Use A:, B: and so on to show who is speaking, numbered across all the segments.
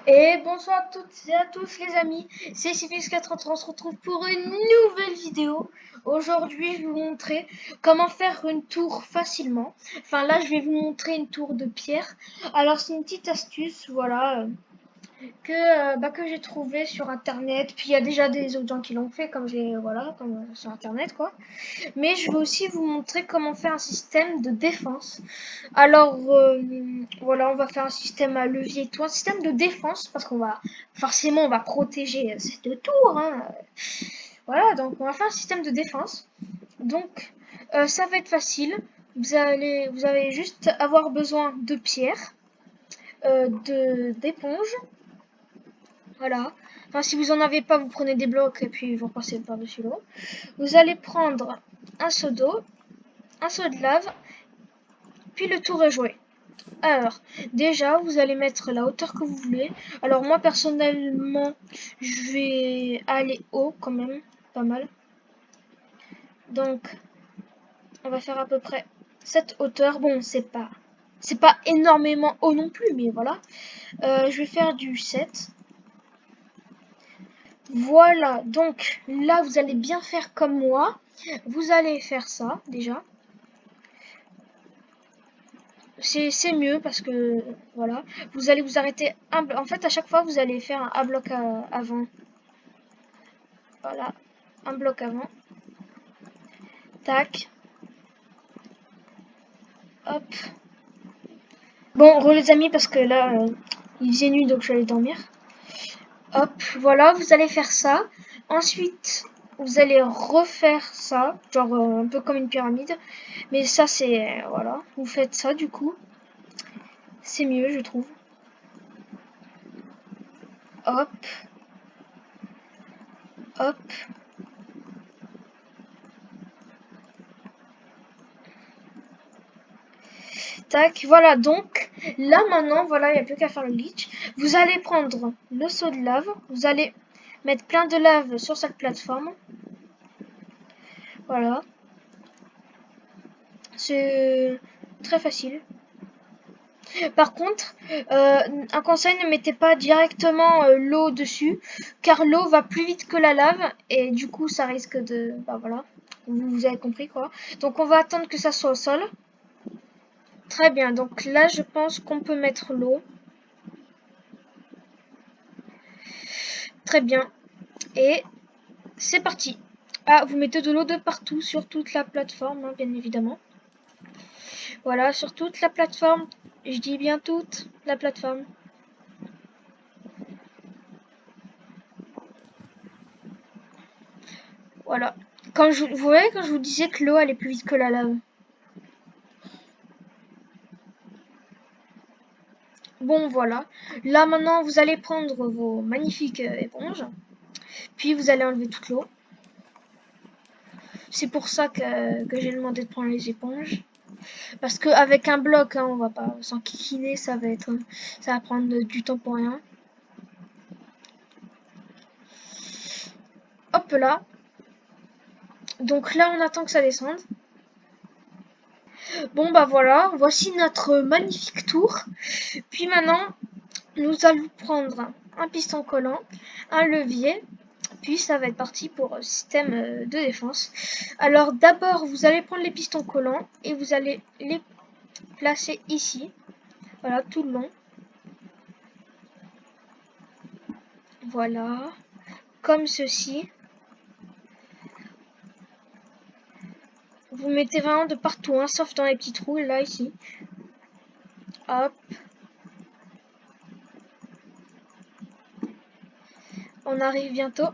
A: Et bonsoir à toutes et à tous les amis, c'est Cifix433, on se retrouve pour une nouvelle vidéo. Aujourd'hui je vais vous montrer comment faire une tour facilement. Enfin là je vais vous montrer une tour de pierre. Alors c'est une petite astuce, voilà, que j'ai trouvé sur internet. Puis il y a déjà des autres gens qui l'ont fait comme sur internet quoi. Mais je vais aussi vous montrer comment faire un système de défense. Alors voilà, on va faire un système à levier et tout, un système de défense parce qu'on va forcément on va protéger cette tour. Hein. Voilà, donc on va faire un système de défense. Donc ça va être facile. Vous allez juste avoir besoin de pierres, d'éponges. Voilà. Enfin, si vous en avez pas, vous prenez des blocs et puis vous repassez par-dessus l'eau. Vous allez prendre un seau d'eau, un seau de lave, puis le tour est joué. Alors, déjà, vous allez mettre la hauteur que vous voulez. Alors, moi, personnellement, je vais aller haut quand même, pas mal. Donc, on va faire à peu près cette hauteur. Bon, c'est pas énormément haut non plus, mais voilà. Je vais faire du 7. Voilà, donc là, vous allez bien faire comme moi. Vous allez faire ça, déjà. C'est mieux parce que voilà, vous allez vous arrêter en fait à chaque fois vous allez faire un bloc avant. Voilà, un bloc avant. Tac. Hop. Bon, les amis parce que là il faisait nuit donc je vais aller dormir. Hop, voilà, vous allez faire ça. Ensuite, vous allez refaire ça, genre un peu comme une pyramide. Mais ça c'est voilà, vous faites ça du coup. C'est mieux, je trouve. Hop. Hop. Tac, voilà, donc là maintenant, voilà, il n'y a plus qu'à faire le glitch. Vous allez prendre le seau de lave, vous allez mettre plein de lave sur cette plateforme. Voilà. C'est très facile. Par contre, un conseil, ne mettez pas directement l'eau dessus, car l'eau va plus vite que la lave, et du coup ça risque de... Bah voilà, vous avez compris quoi. Donc on va attendre que ça soit au sol. Très bien, donc là je pense qu'on peut mettre l'eau. Très bien. Et c'est parti. Ah, vous mettez de l'eau de partout sur toute la plateforme, hein, bien évidemment. Voilà, sur toute la plateforme. Je dis bien toute la plateforme. Voilà. Vous voyez quand je vous disais que l'eau allait plus vite que la lave. Bon, voilà. Là, maintenant, vous allez prendre vos magnifiques éponges. Puis, vous allez enlever toute l'eau. C'est pour ça que j'ai demandé de prendre les éponges. Parce qu'avec un bloc, hein, on va pas s'enquiquiner, ça va prendre du temps pour rien. Hop là. Donc là, on attend que ça descende. Bon bah voilà, voici notre magnifique tour. Puis maintenant, nous allons prendre un piston collant, un levier, puis ça va être parti pour un système de défense. Alors d'abord, vous allez prendre les pistons collants et vous allez les placer ici. Voilà, tout le long. Voilà, comme ceci. Vous mettez vraiment de partout, hein, sauf dans les petits trous, là, ici. Hop. On arrive bientôt.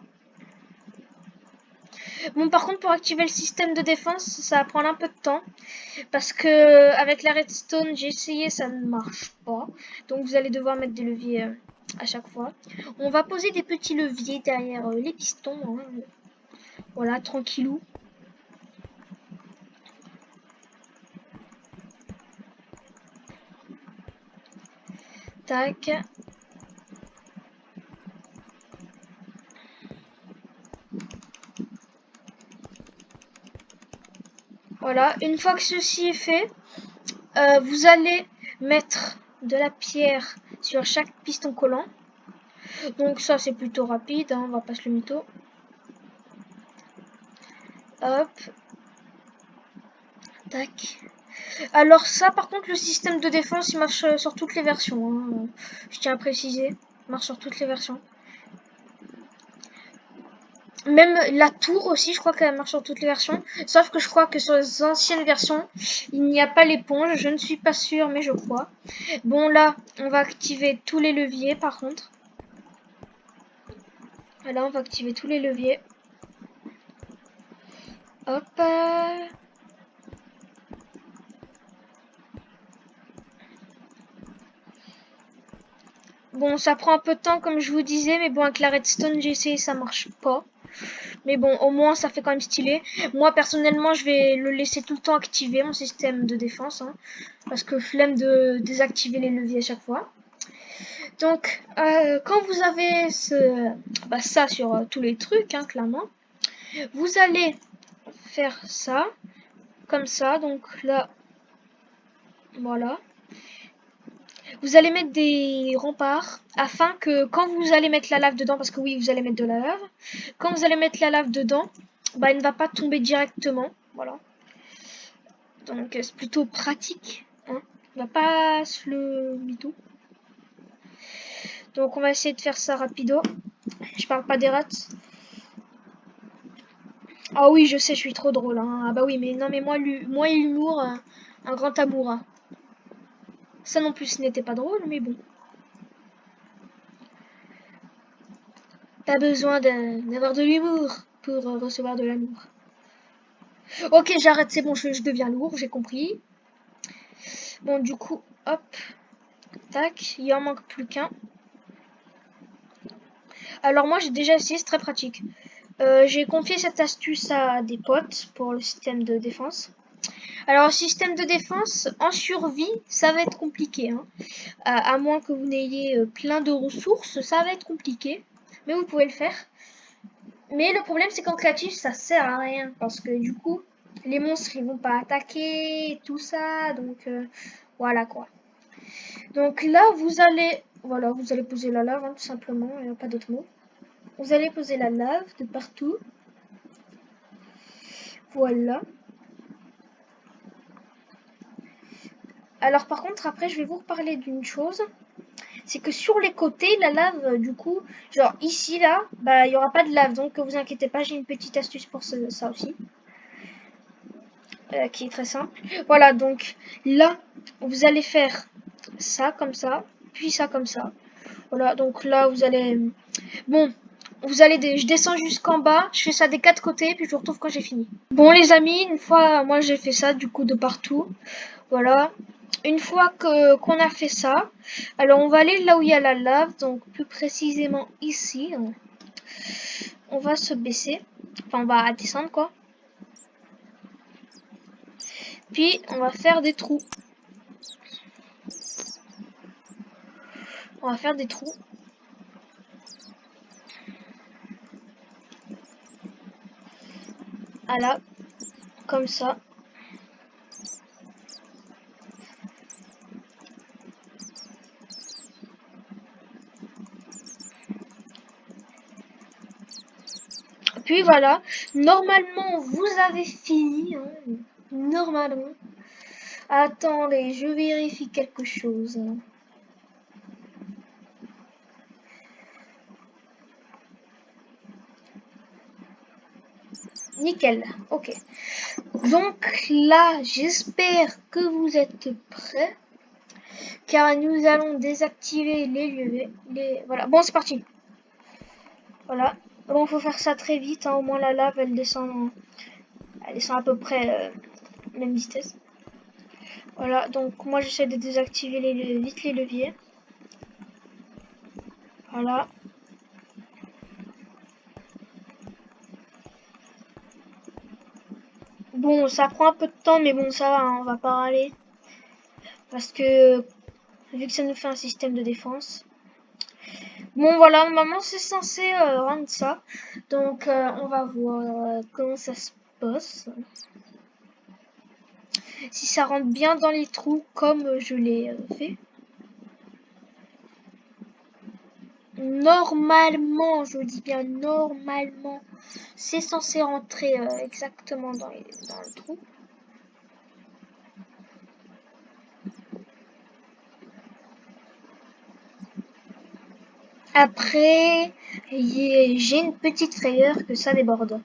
A: Bon, par contre, pour activer le système de défense, ça va prendre un peu de temps. Parce que avec la redstone, j'ai essayé, ça ne marche pas. Donc, vous allez devoir mettre des leviers à chaque fois. On va poser des petits leviers derrière les pistons. Hein. Voilà, tranquillou. Tac. Voilà, une fois que ceci est fait, vous allez mettre de la pierre sur chaque piston collant. Donc ça c'est plutôt rapide, hein, on va pas se le mytho. Hop. Tac. Alors ça par contre le système de défense il marche sur toutes les versions. Hein. Je tiens à préciser. Il marche sur toutes les versions. Même la tour aussi, je crois qu'elle marche sur toutes les versions. Sauf que je crois que sur les anciennes versions, il n'y a pas l'éponge. Je ne suis pas sûre, mais je crois. Bon, là, on va activer tous les leviers, par contre. Là, on va activer tous les leviers. Hop. Bon, ça prend un peu de temps, comme je vous disais. Mais bon, avec la redstone, j'ai essayé, ça marche pas. Mais bon, au moins, ça fait quand même stylé. Moi, personnellement, je vais le laisser tout le temps activé, mon système de défense. Hein, parce que flemme de désactiver les leviers à chaque fois. Donc, quand vous avez ça sur tous les trucs, hein, clairement, vous allez faire ça, comme ça. Donc là, voilà. Vous allez mettre des remparts afin que quand vous allez mettre la lave dedans, parce que oui, vous allez mettre de la lave, quand vous allez mettre la lave dedans, bah, elle ne va pas tomber directement. Voilà. Donc, c'est plutôt pratique. Hein. On va pas se le mytho. Donc, on va essayer de faire ça rapido. Je parle pas des rats. Ah oui, je sais, je suis trop drôle. Hein. Ah bah oui, mais non, mais moi l'humour, un grand amour. Hein. Ça non plus, ce n'était pas drôle, mais bon. Pas besoin d'avoir de l'humour pour recevoir de l'amour. Ok, j'arrête, c'est bon, je deviens lourd, j'ai compris. Bon, du coup, hop, tac, il en manque plus qu'un. Alors moi, j'ai déjà essayé, c'est très pratique. J'ai confié cette astuce à des potes pour le système de défense. Alors, le système de défense, en survie, ça va être compliqué. Hein. À moins que vous n'ayez plein de ressources, ça va être compliqué. Mais vous pouvez le faire. Mais le problème, c'est qu'en créatif, ça sert à rien. Parce que du coup, les monstres, ils vont pas attaquer, tout ça. Donc, voilà quoi. Donc là, vous allez poser la lave, hein, tout simplement. Il n'y a pas d'autre mot. Vous allez poser la lave de partout. Voilà. Alors par contre, après, je vais vous reparler d'une chose. C'est que sur les côtés, la lave, du coup, genre ici, là, bah, il n'y aura pas de lave. Donc, vous inquiétez pas, j'ai une petite astuce pour ça aussi. Qui est très simple. Voilà, donc là, vous allez faire ça comme ça, puis ça comme ça. Voilà, donc là, vous allez... Bon, je descends jusqu'en bas, je fais ça des quatre côtés, puis je vous retrouve quand j'ai fini. Bon, les amis, une fois, moi, j'ai fait ça, du coup, de partout. Voilà. Une fois qu'on a fait ça, alors on va aller là où il y a la lave, donc plus précisément ici. On va se baisser, enfin on va descendre quoi. Puis on va faire des trous. On va faire des trous. Voilà, comme ça. Puis voilà, normalement vous avez fini. Hein. Normalement. Attendez, je vérifie quelque chose. Nickel, ok. Donc là, j'espère que vous êtes prêts. Car nous allons désactiver les lieux. Voilà, bon c'est parti. Voilà. Bon, faut faire ça très vite, hein. Au moins la lave elle descend à peu près même vitesse. Voilà, donc moi j'essaie de désactiver vite les leviers. Voilà. Bon, ça prend un peu de temps, mais bon, ça va, hein, on va pas râler. Parce que, vu que ça nous fait un système de défense. Bon, voilà, normalement, c'est censé rendre ça. Donc, on va voir comment ça se passe. Si ça rentre bien dans les trous, comme je l'ai fait. normalement, je dis bien normalement, c'est censé rentrer exactement dans le trou. Après, j'ai une petite frayeur que ça déborde.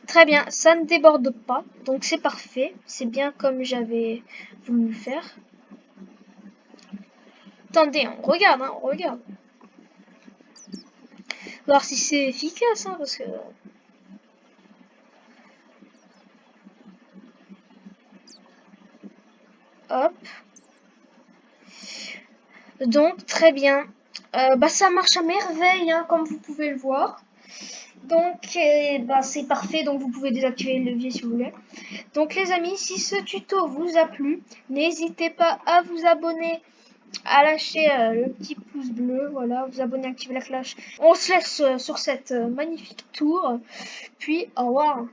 A: Très bien, ça ne déborde pas, donc c'est parfait. C'est bien comme j'avais voulu le faire. Attendez, on regarde, hein, on regarde. Voir si c'est efficace, hein, parce que... Hop. Donc, très bien. Bah, ça marche à merveille, hein, comme vous pouvez le voir. Donc, bah, c'est parfait. Donc, vous pouvez désactiver le levier si vous voulez. Donc, les amis, si ce tuto vous a plu, n'hésitez pas à vous abonner, à lâcher le petit pouce bleu. Voilà, vous abonner, activer la cloche. On se laisse sur cette magnifique tour. Puis, au revoir.